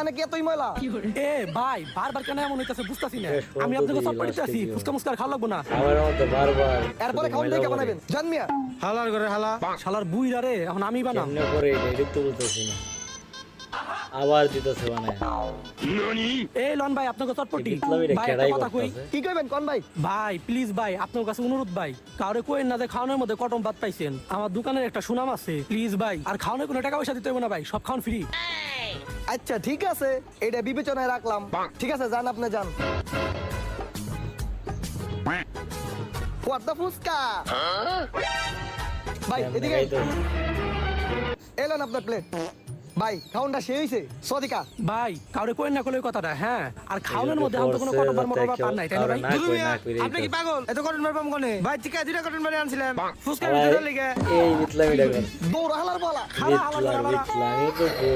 নাকি এতই ময়লা? এ ভাই বারবার কেন এমন হইতাছে বুঝতাছি না। আমি আপনাকে সব পাঠিয়ে আছি, ফুচকা মুস্কার খাওয়া লাগবো না। আমার মতো বারবার এরপরে খাউন দেখে বানাবেন জানমিয়া। হালার করে হালা শালার বুইরা রে, এখন আমি বানাম। কেমনে করে এটা তো বলতেছি না, আবার দিতেছে মানে এই লন ভাই আপনাকে চটপটি বিপ্লবীরা ভাই, কেডাই একটা কথা কই। করতেছে। কি কইবেন কোন ভাই? ভাই প্লিজ ভাই, আপনার কাছে অনুরোধ ভাই, কাউরে কোয়েন না যে খাওয়ানোর মধ্যে কটম বাদ পাইছেন। আমার দোকানের একটা সুনাম আছে, প্লিজ ভাই। আর খাওয়ানোর কোনো টাকা পয়সা দিতে হবে না ভাই, সব খাওয়ান ফ্রি। আচ্ছা ঠিক আছে, এটা বিবেচনায় রাখলাম। ঠিক আছে যান, আপনি যান। What the fuchka? ভাই এদিকে এলেন আপনার প্লেট। ভাই খাউনটা শেষ হইছে সদিকা। ভাই কাউরে কোয়েন না করলে কথাটা, হ্যাঁ। আর খাওয়ানোর মধ্যে আমি তো কোনো কটম বার মটর পার নাই, তাই না ভাই? না কই না কই আপনি কি পাগল? এত কটন মারবাম কোনে? ভাই চিকা দুইটা কটন মারি আনছিলাম ফুসকা আবার ভিতরে লেগে। এই বিপ্লবীটা কর দৌড় হালার বলা। হালা হালা বিপ্লব হালা বিপ্লব আমি তো কই